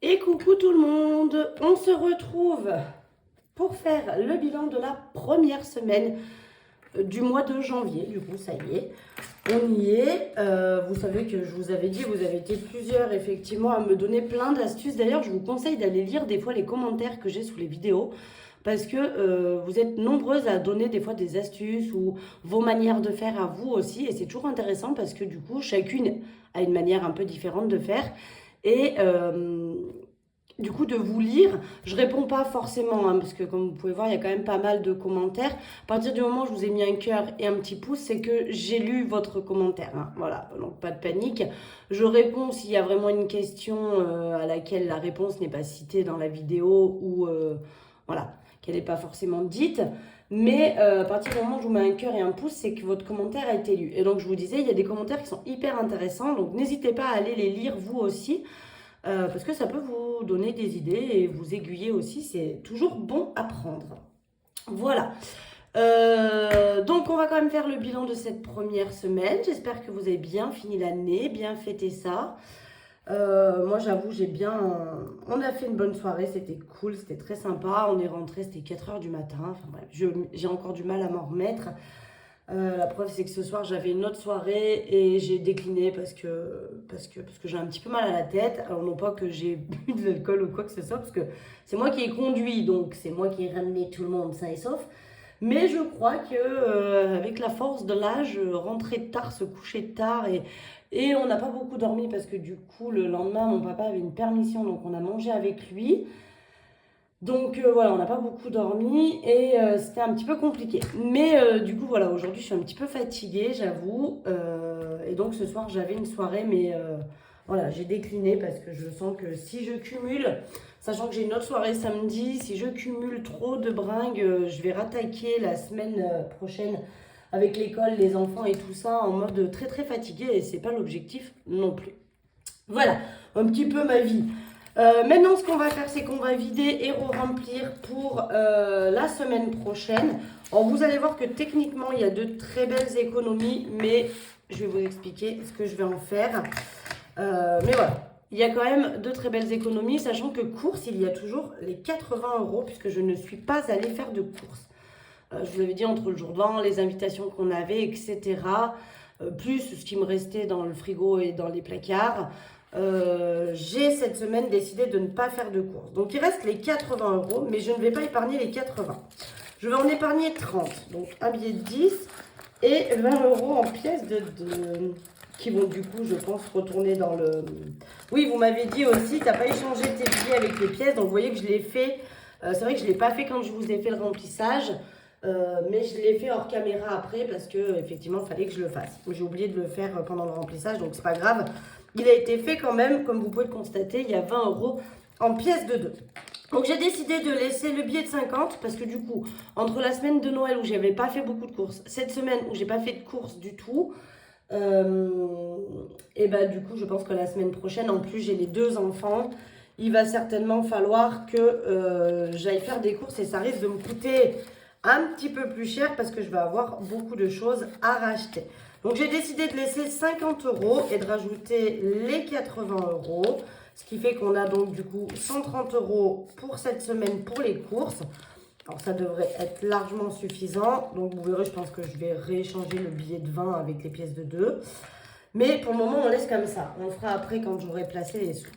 Et coucou tout le monde, on se retrouve pour faire le bilan de la première semaine du mois de janvier. Du coup, ça y est, on y est. Vous savez que je vous avais dit, vous avez été plusieurs effectivement à me donner plein d'astuces. D'ailleurs, je vous conseille d'aller lire des fois les commentaires que j'ai sous les vidéos parce que vous êtes nombreuses à donner des fois des astuces ou vos manières de faire à vous aussi. Et c'est toujours intéressant parce que du coup, chacune a une manière un peu différente de faire. Et du coup, de vous lire, je réponds pas forcément, hein, parce que comme vous pouvez voir, il y a quand même pas mal de commentaires. À partir du moment où je vous ai mis un cœur et un petit pouce, c'est que j'ai lu votre commentaire, hein. Voilà, donc pas de panique. Je réponds s'il y a vraiment une question à laquelle la réponse n'est pas citée dans la vidéo ou voilà, qu'elle n'est pas forcément dite. Mais à partir du moment où je vous mets un cœur et un pouce, c'est que votre commentaire a été lu. Et donc je vous disais, il y a des commentaires qui sont hyper intéressants, donc n'hésitez pas à aller les lire vous aussi. Parce que ça peut vous donner des idées et vous aiguiller aussi, c'est toujours bon à prendre. Voilà. Donc on va quand même faire le bilan de cette première semaine. J'espère que vous avez bien fini l'année, bien fêté ça. Moi j'avoue, on a fait une bonne soirée, c'était cool, c'était très sympa. On est rentré, c'était 4 h du matin. Enfin bref, j'ai encore du mal à m'en remettre. La preuve, c'est que ce soir, j'avais une autre soirée et j'ai décliné parce que j'ai un petit peu mal à la tête. Alors, non pas que j'ai bu de l'alcool ou quoi que ce soit, parce que c'est moi qui ai conduit, donc c'est moi qui ai ramené tout le monde sain et sauf. Mais je crois que avec la force de l'âge, rentrer tard, se coucher tard et on n'a pas beaucoup dormi parce que du coup, le lendemain, mon papa avait une permission, donc on a mangé avec lui. Donc voilà, on n'a pas beaucoup dormi et c'était un petit peu compliqué. Mais du coup, voilà, aujourd'hui, je suis un petit peu fatiguée, j'avoue. Et donc ce soir, j'avais une soirée, mais voilà, j'ai décliné parce que je sens que si je cumule, sachant que j'ai une autre soirée samedi, si je cumule trop de bringues, je vais rattaquer la semaine prochaine avec l'école, les enfants et tout ça en mode très très fatigué et c'est pas l'objectif non plus. Voilà, un petit peu ma vie. Maintenant, ce qu'on va faire, c'est qu'on va vider et remplir pour la semaine prochaine. Alors, vous allez voir que techniquement, il y a de très belles économies, mais je vais vous expliquer ce que je vais en faire. Mais voilà, il y a quand même de très belles économies, sachant que courses, il y a toujours les 80 €, puisque je ne suis pas allée faire de courses. Je vous avais dit entre le jour de l'an, les invitations qu'on avait, etc. Plus ce qui me restait dans le frigo et dans les placards. J'ai cette semaine décidé de ne pas faire de courses. Donc il reste les 80 €, mais je ne vais pas épargner les 80. Je vais en épargner 30. Donc un billet de 10 et 20 € en pièces qui vont du coup, je pense, retourner dans le... Oui, vous m'avez dit aussi, tu n'as pas échangé tes billets avec les pièces. Donc vous voyez que je l'ai fait. C'est vrai que je ne l'ai pas fait quand je vous ai fait le remplissage. Mais je l'ai fait hors caméra après parce que effectivement il fallait que je le fasse. J'ai oublié de le faire pendant le remplissage, donc c'est pas grave. Il a été fait quand même, comme vous pouvez le constater, il y a 20 € en pièces de 2. Donc j'ai décidé de laisser le billet de 50 parce que du coup, entre la semaine de Noël où j'avais pas fait beaucoup de courses, cette semaine où j'ai pas fait de courses du tout, et bah du coup je pense que la semaine prochaine, en plus j'ai les 2 enfants, il va certainement falloir que j'aille faire des courses et ça risque de me coûter un petit peu plus cher parce que je vais avoir beaucoup de choses à racheter. Donc j'ai décidé de laisser 50 € et de rajouter les 80 €, ce qui fait qu'on a donc du coup 130 € pour cette semaine pour les courses. Alors ça devrait être largement suffisant, donc vous verrez, je pense que je vais rééchanger le billet de 20 avec les pièces de 2. Mais pour le moment, on laisse comme ça. On le fera après quand j'aurai placé les sous.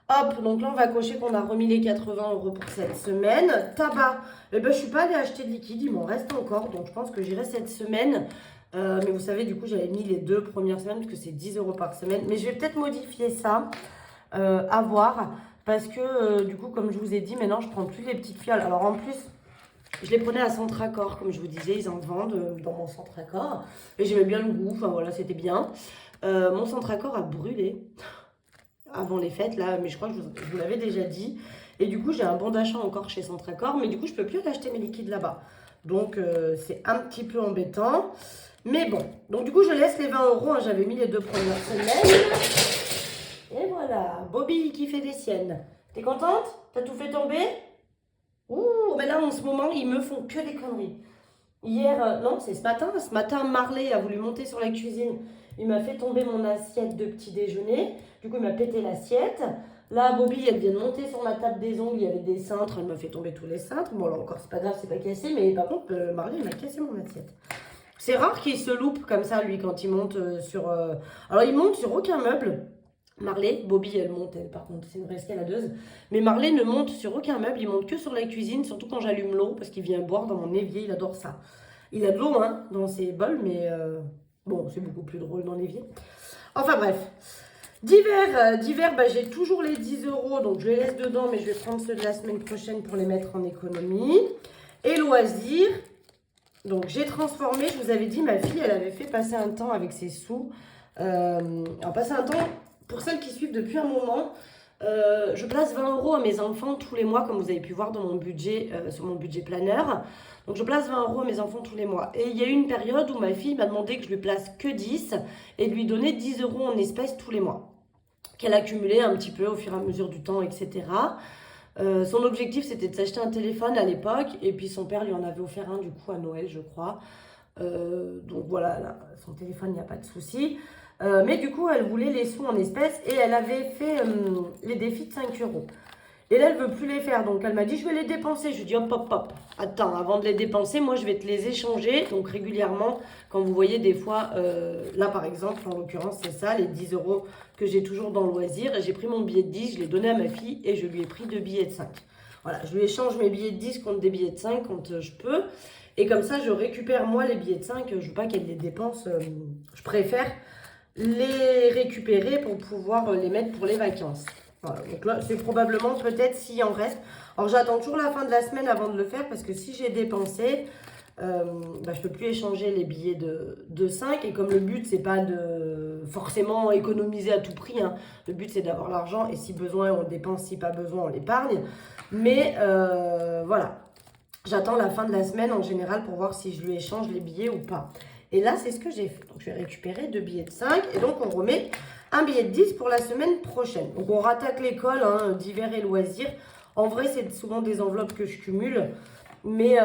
Hop, donc là, on va cocher qu'on a remis les 80 € pour cette semaine. Tabac, eh ben, je ne suis pas allée acheter de liquide, il m'en reste encore. Donc, je pense que j'irai cette semaine. Mais vous savez, du coup, j'avais mis les 2 premières semaines parce que c'est 10 € par semaine. Mais je vais peut-être modifier ça, à voir. Parce que, du coup, comme je vous ai dit, maintenant, je ne prends plus les petites fioles. Alors, en plus, je les prenais à Centracor, comme je vous disais. Ils en vendent dans mon Centracor. Et j'aimais bien le goût. Enfin, voilà, c'était bien. Mon Centracor a brûlé avant les fêtes là, mais je crois que je vous l'avais déjà dit. Et du coup, j'ai un bon d'achat encore chez Centracor, mais du coup, je peux plus aller acheter mes liquides là-bas. Donc, c'est un petit peu embêtant. Mais bon, donc du coup, je laisse les 20 €. Hein, j'avais mis les 2 premières semaines. Et voilà, Bobby qui fait des siennes. T'es contente? T'as tout fait tomber? Ouh, mais là, en ce moment, ils me font que des conneries. Hier, non, c'est ce matin. Ce matin, Marley a voulu monter sur la cuisine. Il m'a fait tomber mon assiette de petit déjeuner. Du coup, il m'a pété l'assiette. Là, Bobby, elle vient de monter sur ma table des ongles, il y avait des cintres, elle m'a fait tomber tous les cintres. Bon, là encore, c'est pas grave, c'est pas cassé, mais par contre, Marley, il m'a cassé mon assiette. C'est rare qu'il se loupe comme ça, lui, quand il monte sur... Alors, il monte sur aucun meuble. Marley, Bobby, elle monte, elle, par contre, c'est une vraie escaladeuse. Mais Marley ne monte sur aucun meuble, il monte que sur la cuisine, surtout quand j'allume l'eau, parce qu'il vient boire dans mon évier, il adore ça. Il a de l'eau, hein, dans ses bols, mais bon, c'est beaucoup plus drôle dans l'évier. Enfin, bref. Divers, bah, j'ai toujours les 10 €, donc je les laisse dedans, mais je vais prendre ceux de la semaine prochaine pour les mettre en économie. Et loisirs, donc j'ai transformé, je vous avais dit, ma fille, elle avait fait passer un temps avec ses sous. Alors, passer un temps, pour celles qui suivent depuis un moment, je place 20 € à mes enfants tous les mois, comme vous avez pu voir dans mon budget, sur mon budget planeur. Donc je place 20 € à mes enfants tous les mois. Et il y a eu une période où ma fille m'a demandé que je lui place que 10 et de lui donner 10 € en espèces tous les mois, qu'elle accumulait un petit peu au fur et à mesure du temps, etc. Son objectif, c'était de s'acheter un téléphone à l'époque, et puis son père lui en avait offert un du coup à Noël, je crois. Donc voilà, là, son téléphone, il n'y a pas de souci. Mais du coup, elle voulait les sous en espèces et elle avait fait les défis de 5 €. Et là, elle ne veut plus les faire. Donc, elle m'a dit, je vais les dépenser. Je lui ai dit, hop, hop, hop. Attends, avant de les dépenser, moi, je vais te les échanger. Donc, régulièrement, quand vous voyez des fois, là, par exemple, en l'occurrence, c'est ça, les 10 € que j'ai toujours dans le loisir. Et j'ai pris mon billet de 10, je l'ai donné à ma fille et je lui ai pris 2 billets de 5. Voilà, je lui échange mes billets de 10 contre des billets de 5 quand je peux. Et comme ça, je récupère, moi, les billets de 5. Je ne veux pas qu'elle les dépense. Je préfère les récupérer pour pouvoir les mettre pour les vacances. Voilà, donc là, c'est probablement peut-être s'il en reste. Alors, j'attends toujours la fin de la semaine avant de le faire parce que si j'ai dépensé, je ne peux plus échanger les billets de 5. Et comme le but, c'est pas de forcément économiser à tout prix, hein. Le but, c'est d'avoir l'argent et si besoin, on le dépense. Si pas besoin, on l'épargne. Mais voilà, j'attends la fin de la semaine en général pour voir si je lui échange les billets ou pas. Et là, c'est ce que j'ai fait. Donc, je vais récupérer 2 billets de 5 et donc on remet un billet de 10 pour la semaine prochaine. Donc, on rattaque l'école, hein, divers et loisirs. En vrai, c'est souvent des enveloppes que je cumule. Mais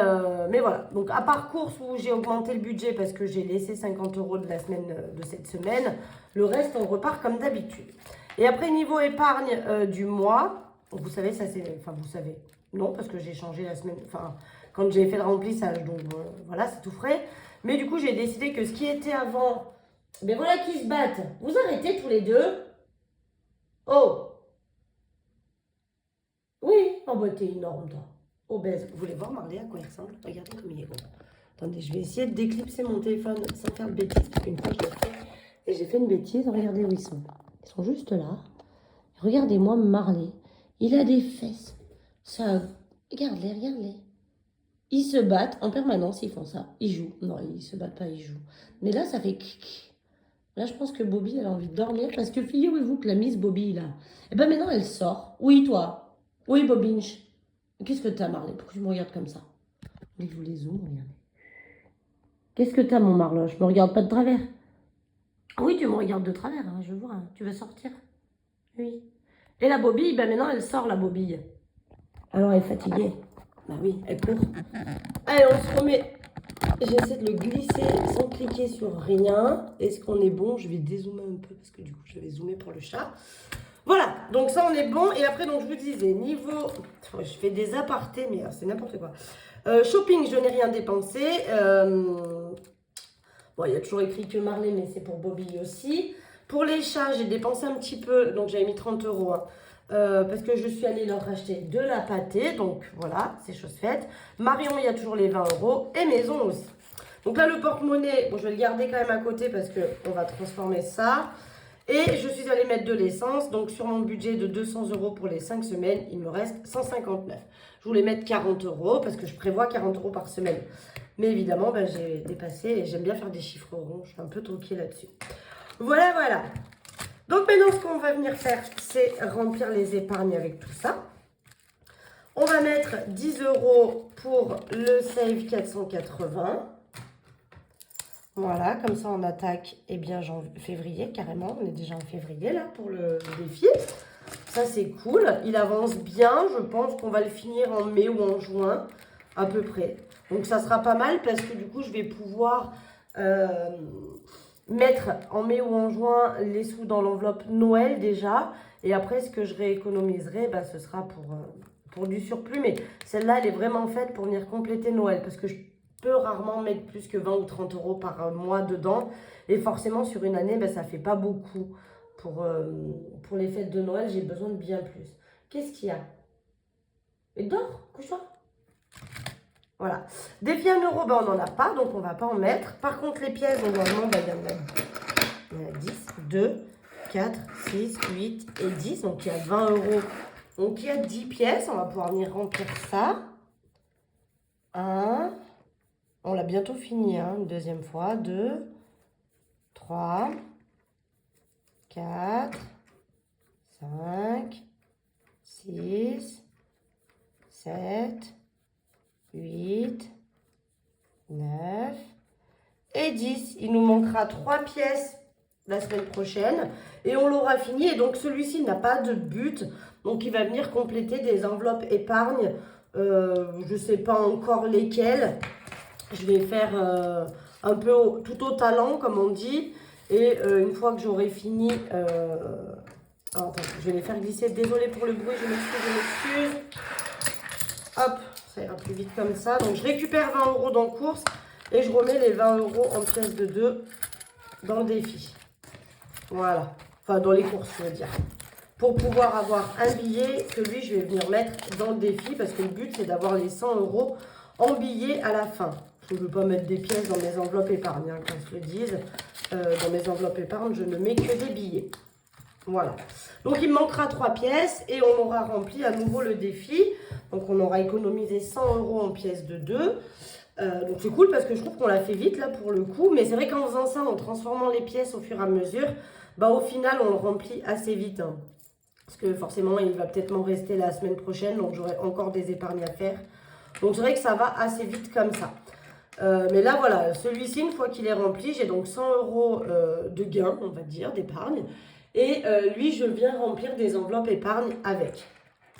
voilà. Donc, à part course où j'ai augmenté le budget parce que j'ai laissé 50 € de la semaine de cette semaine, le reste, on repart comme d'habitude. Et après, niveau épargne du mois, vous savez, ça c'est... Enfin, vous savez. Non, parce que j'ai changé la semaine... Enfin, quand j'ai fait le remplissage. Donc, voilà, c'est tout frais. Mais du coup, j'ai décidé que ce qui était avant... Mais voilà qui se battent. Vous arrêtez tous les deux. Oh. Oui, en beauté énorme, toi. Obèse. Vous voulez voir Marley à quoi il ressemble? Regardez comme il est gros. Attendez, je vais essayer de déclipser mon téléphone sans faire de bêtises. Parce qu'une fois, je l'ai fait. Et j'ai fait une bêtise. Regardez où ils sont. Ils sont juste là. Regardez-moi Marley. Il a des fesses. Ça... Regardez, regardez. Ils se battent en permanence, ils font ça. Ils jouent. Non, ils se battent pas, ils jouent. Mais là, ça fait clic. Là, je pense que Bobby, elle a envie de dormir parce que figurez-vous que la Miss Bobby, là, et ben maintenant, elle sort. Oui, toi. Oui, Bobinch. Qu'est-ce que t'as, Marley? Pourquoi tu me regardes comme ça? Je vous les zoome, regardez. Qu'est-ce que t'as, mon Marloche? Je me regarde pas de travers. Oui, tu me regardes de travers, hein, je vois. Hein. Tu veux sortir? Oui. Et la Bobby, ben maintenant, elle sort, la Bobby. Alors, elle est fatiguée. Bah oui, elle court. Allez, on se remet. J'essaie de le glisser sans cliquer sur rien. Est-ce qu'on est bon? Je vais dézoomer un peu parce que du coup, je vais zoomer pour le chat. Voilà, donc ça, on est bon. Et après, donc je vous disais, niveau... Je fais des apartés, mais c'est n'importe quoi. Shopping, je n'ai rien dépensé. Bon, il y a toujours écrit que Marley, mais c'est pour Bobby aussi. Pour les chats, j'ai dépensé un petit peu. Donc, j'avais mis 30 €. Hein. Parce que je suis allée leur acheter de la pâtée. Donc voilà, c'est chose faite. Marion, il y a toujours les 20 €. Et Maison aussi. Donc là, le porte-monnaie, bon, je vais le garder quand même à côté parce qu'on va transformer ça. Et je suis allée mettre de l'essence. Donc sur mon budget de 200 € pour les 5 semaines, il me reste 159. Je voulais mettre 40 € parce que je prévois 40 € par semaine. Mais évidemment, ben, j'ai dépassé et j'aime bien faire des chiffres ronds. Je suis un peu toquée là-dessus. Voilà, voilà. Donc maintenant, ce qu'on va venir faire, c'est remplir les épargnes avec tout ça. On va mettre 10 € pour le Save 480. Voilà, comme ça on attaque, eh bien, février, carrément. On est déjà en février, là, pour le défi. Ça, c'est cool. Il avance bien. Je pense qu'on va le finir en mai ou en juin, à peu près. Donc, ça sera pas mal parce que, du coup, je vais pouvoir... mettre en mai ou en juin les sous dans l'enveloppe Noël déjà. Et après, ce que je rééconomiserai, bah, ce sera pour du surplus. Mais celle-là, elle est vraiment faite pour venir compléter Noël. Parce que je peux rarement mettre plus que 20 ou 30 euros par mois dedans. Et forcément, sur une année, bah, ça ne fait pas beaucoup. Pour les fêtes de Noël, j'ai besoin de bien plus. Qu'est-ce qu'il y a? Et dors, couche-toi. Voilà. Défi 1 euro, ben, on n'en a pas, donc on ne va pas en mettre. Par contre, les pièces, normalement, ben, il y en a 10, 2, 4, 6, 8 et 10. Donc, il y a 20 euros. Donc, il y a 10 pièces. On va pouvoir venir remplir ça. 1. On l'a bientôt fini, hein, une deuxième fois. 2, 3, 4, 5, 6, 7, 8, 9 et 10. Il nous manquera 3 pièces la semaine prochaine et on l'aura fini. Et donc celui-ci n'a pas de but. Donc il va venir compléter des enveloppes épargne. Je ne sais pas encore lesquelles. Je vais faire un peu tout au talent comme on dit. Et une fois que j'aurai fini... attends, je vais les faire glisser. Désolée pour le bruit, je m'excuse. Hop, ça ira plus vite comme ça. Donc, je récupère 20 euros dans course et je remets les 20 euros en pièces de 2 dans le défi. Voilà. Enfin, dans les courses, je veux dire. Pour pouvoir avoir un billet que lui, je vais venir mettre dans le défi parce que le but, c'est d'avoir les 100 euros en billets à la fin. Je ne veux pas mettre des pièces dans mes enveloppes épargne, hein, qu'on se le dise. Dans mes enveloppes épargne, je ne mets que des billets. Voilà. Donc, il me manquera 3 pièces et on aura rempli à nouveau le défi. Donc, on aura économisé 100 euros en pièces de 2. Donc, c'est cool parce que je trouve qu'on l'a fait vite là pour le coup. Mais c'est vrai qu'en faisant ça, en transformant les pièces au fur et à mesure, bah, au final, on le remplit assez vite. Hein. Parce que forcément, il va peut-être m'en rester la semaine prochaine. Donc, j'aurai encore des épargnes à faire. Donc, c'est vrai que ça va assez vite comme ça. Mais là, voilà, celui-ci, une fois qu'il est rempli, j'ai donc 100 euros de gain, on va dire, d'épargne. Et lui, je viens remplir des enveloppes épargne avec.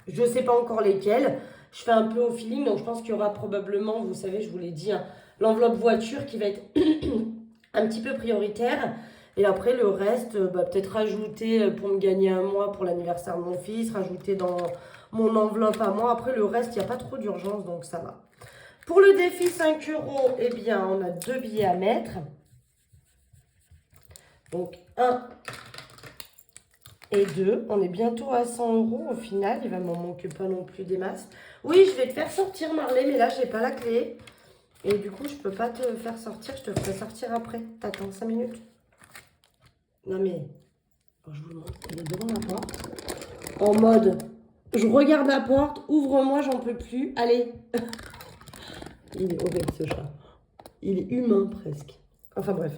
Je ne sais pas encore lesquelles. Je fais un peu au feeling, donc je pense qu'il y aura probablement, vous savez, je vous l'ai dit, hein, l'enveloppe voiture qui va être un petit peu prioritaire. Et après, le reste, bah, peut-être rajouter pour me gagner un mois pour l'anniversaire de mon fils, rajouter dans mon enveloppe à moi. Après, le reste, il n'y a pas trop d'urgence, donc ça va. Pour le défi 5 euros, eh bien, on a 2 billets à mettre. Donc, 1 et 2. On est bientôt à 100 euros au final. Il va m'en manquer pas non plus des masses. Oui, je vais te faire sortir, Marley, mais là, je n'ai pas la clé. Et du coup, je ne peux pas te faire sortir. Je te ferai sortir après. T'attends 5 minutes. Non, mais... je vous le montre. Il est devant la porte. En mode... Je regarde la porte. Ouvre-moi, j'en peux plus. Allez. Il est horrible, ce chat. Il est humain, presque. Enfin, bref.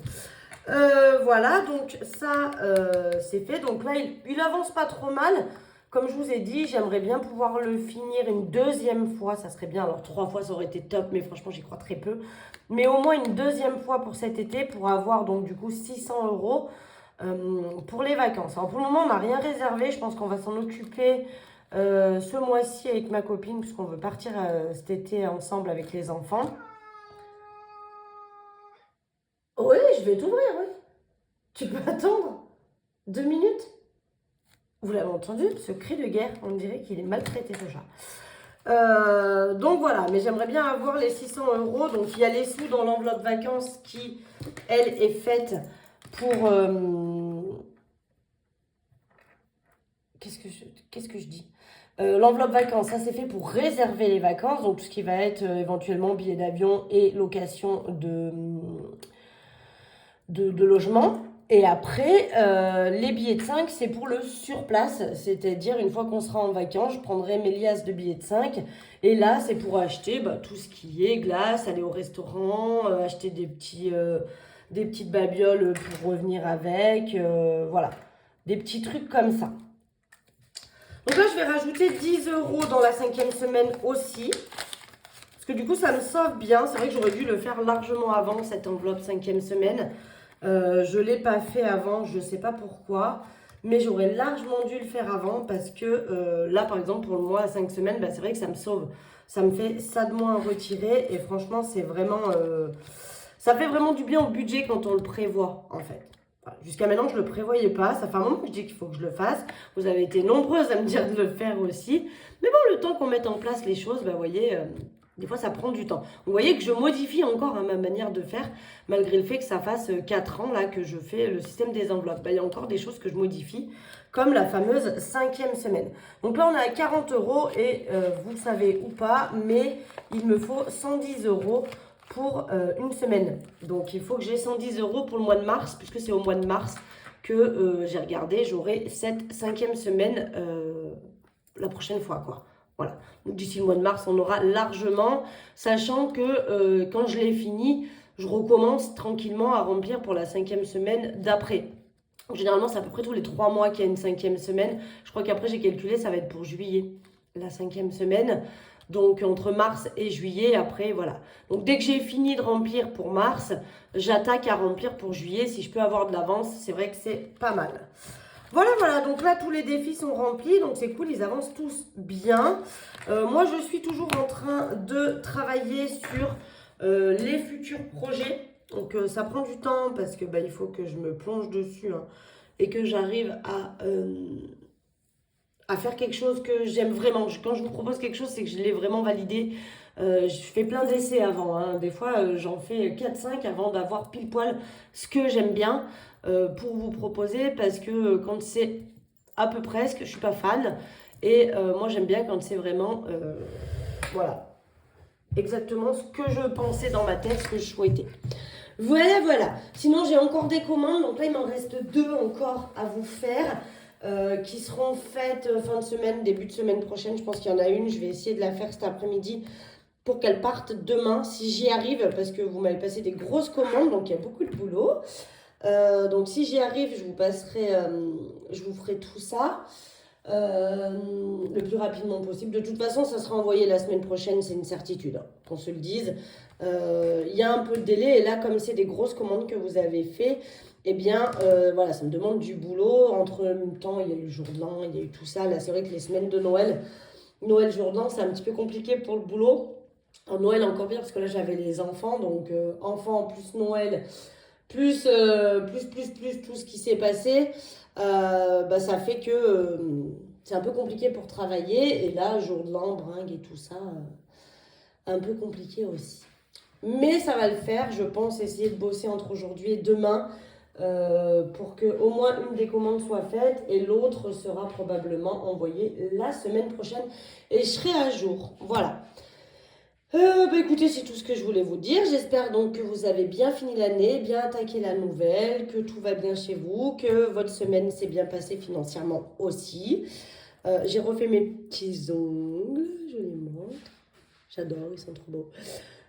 Voilà, donc ça, c'est fait. Donc là, il avance pas trop mal. Comme je vous ai dit, j'aimerais bien pouvoir le finir une deuxième fois. Ça serait bien. Alors, 3 fois, ça aurait été top, mais franchement, j'y crois très peu. Mais au moins une deuxième fois pour cet été, pour avoir donc du coup 600 euros pour les vacances. Alors, pour le moment, on n'a rien réservé. Je pense qu'on va s'en occuper ce mois-ci avec ma copine, puisqu'on veut partir cet été ensemble avec les enfants. Oui, je vais t'ouvrir, oui. Tu peux attendre 2 minutes? Vous l'avez entendu, ce cri de guerre, on dirait qu'il est maltraité ce chat. Donc voilà, mais j'aimerais bien avoir les 600 euros. Donc il y a les sous dans l'enveloppe vacances qui, elle, est faite pour... Qu'est-ce que je dis? L'enveloppe vacances, ça c'est fait pour réserver les vacances. Donc tout ce qui va être éventuellement billets d'avion et location de logement. Et après, les billets de 5, c'est pour le surplace. C'est-à-dire, une fois qu'on sera en vacances, je prendrai mes liasses de billets de 5. Et là, c'est pour acheter tout ce qui est glace, aller au restaurant, acheter des petites babioles pour revenir avec. Voilà, des petits trucs comme ça. Donc là, je vais rajouter 10 euros dans la 5e semaine aussi. Parce que du coup, ça me sauve bien. C'est vrai que j'aurais dû le faire largement avant, cette enveloppe 5e semaine. Je ne l'ai pas fait avant, je ne sais pas pourquoi, mais j'aurais largement dû le faire avant parce que là, par exemple, pour le mois à 5 semaines, c'est vrai que ça me sauve. Ça me fait ça de moins à retirer et franchement, c'est vraiment Ça fait vraiment du bien au budget quand on le prévoit, en fait. Voilà. Jusqu'à maintenant, je ne le prévoyais pas. Ça fait un moment que je dis qu'il faut que je le fasse. Vous avez été nombreuses à me dire de le faire aussi. Mais bon, le temps qu'on mette en place les choses, bah, vous voyez, des fois, ça prend du temps. Vous voyez que je modifie encore ma manière de faire, malgré le fait que ça fasse 4 ans là, que je fais le système des enveloppes. Bah, il y a encore des choses que je modifie, comme la fameuse 5e semaine. Donc là, on est à 40 € et vous le savez ou pas, mais il me faut 110 € pour une semaine. Donc, il faut que j'ai 110 € pour le mois de mars, puisque c'est au mois de mars que j'ai regardé, j'aurai cette 5e semaine la prochaine fois, quoi. Voilà. Donc, d'ici le mois de mars, on aura largement, sachant que quand je l'ai fini, je recommence tranquillement à remplir pour la 5e semaine d'après. Généralement, c'est à peu près tous les 3 mois qu'il y a une 5e semaine. Je crois qu'après, j'ai calculé, ça va être pour juillet, la 5e semaine. Donc, entre mars et juillet, après, voilà. Donc, dès que j'ai fini de remplir pour mars, j'attaque à remplir pour juillet. Si je peux avoir de l'avance, c'est vrai que c'est pas mal. Voilà, voilà. Donc là, tous les défis sont remplis. Donc, c'est cool, ils avancent tous bien. Moi, je suis toujours en train de travailler sur les futurs projets. Donc, ça prend du temps parce que il faut que je me plonge dessus et que j'arrive à faire quelque chose que j'aime vraiment. Quand je vous propose quelque chose, c'est que je l'ai vraiment validé. Je fais plein d'essais avant. Hein. Des fois, j'en fais 4-5 avant d'avoir pile poil ce que j'aime bien pour vous proposer. Parce que quand c'est à peu près, je ne suis pas fan. Et moi, j'aime bien quand c'est vraiment... voilà. Exactement ce que je pensais dans ma tête, ce que je souhaitais. Voilà, voilà. Sinon, j'ai encore des commandes. Donc là, il m'en reste 2 encore à vous faire qui seront faites fin de semaine, début de semaine prochaine. Je pense qu'il y en a une. Je vais essayer de la faire cet après-midi pour qu'elle parte demain, si j'y arrive, parce que vous m'avez passé des grosses commandes. Donc, il y a beaucoup de boulot. Donc, si j'y arrive, je vous ferai tout ça. Le plus rapidement possible. De toute façon, ça sera envoyé la semaine prochaine, c'est une certitude, hein, qu'on se le dise. Il y a un peu de délai, et là, comme c'est des grosses commandes que vous avez fait, eh bien, voilà, ça me demande du boulot. Entre même temps, il y a eu le jour de l'an, il y a eu tout ça. Là, c'est vrai que les semaines de Noël, jour de l'an, c'est un petit peu compliqué pour le boulot. En Noël, encore pire, parce que là, j'avais les enfants, donc enfants plus Noël, plus tout ce qui s'est passé. Ça fait que c'est un peu compliqué pour travailler. Et là, jour de l'an, bringue et tout ça, un peu compliqué aussi. Mais ça va le faire, je pense essayer de bosser entre aujourd'hui et demain pour qu'au moins une des commandes soit faite et l'autre sera probablement envoyée la semaine prochaine. Et je serai à jour. Voilà. Écoutez, c'est tout ce que je voulais vous dire. J'espère donc que vous avez bien fini l'année, bien attaqué la nouvelle, que tout va bien chez vous, que votre semaine s'est bien passée financièrement aussi. J'ai refait mes petits ongles, je les montre. J'adore, ils sont trop beaux.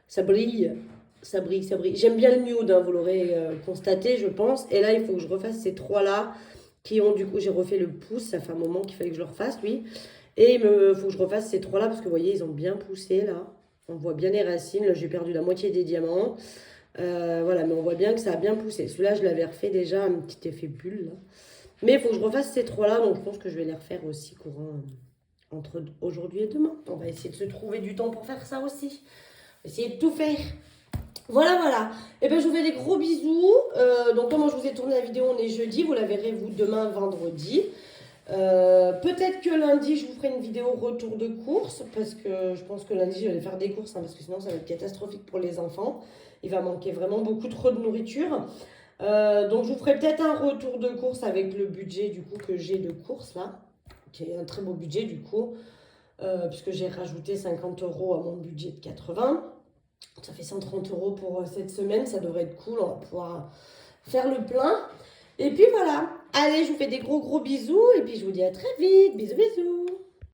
Ça brille, ça brille, ça brille. J'aime bien le nude, hein, vous l'aurez constaté, je pense. Et là, il faut que je refasse ces 3-là qui ont, du coup, j'ai refait le pouce. Ça fait un moment qu'il fallait que je le refasse, lui. Et il faut que je refasse ces 3-là parce que, vous voyez, ils ont bien poussé, là. On voit bien les racines. Là, j'ai perdu la moitié des diamants. Voilà, mais on voit bien que ça a bien poussé. Celui-là, je l'avais refait déjà, un petit effet bulle, là. Mais il faut que je refasse ces 3-là, donc je pense que je vais les refaire aussi courant entre aujourd'hui et demain. On va essayer de se trouver du temps pour faire ça aussi. Essayer de tout faire. Voilà, voilà. Et je vous fais des gros bisous. Donc, comme je vous ai tourné la vidéo, on est jeudi. Vous la verrez, vous, demain, vendredi. Peut-être que lundi, je vous ferai une vidéo retour de course. Parce que je pense que lundi, je vais aller faire des courses. Parce que sinon, ça va être catastrophique pour les enfants. Il va manquer vraiment beaucoup trop de nourriture. Donc, je vous ferai peut-être un retour de course avec le budget, du coup, que j'ai de course, là. Qui est un très beau budget, du coup. Puisque j'ai rajouté 50 € à mon budget de 80. Ça fait 130 € pour cette semaine, ça devrait être cool, on va pouvoir faire le plein. Et puis voilà, allez, je vous fais des gros bisous et puis je vous dis à très vite, bisous bisous.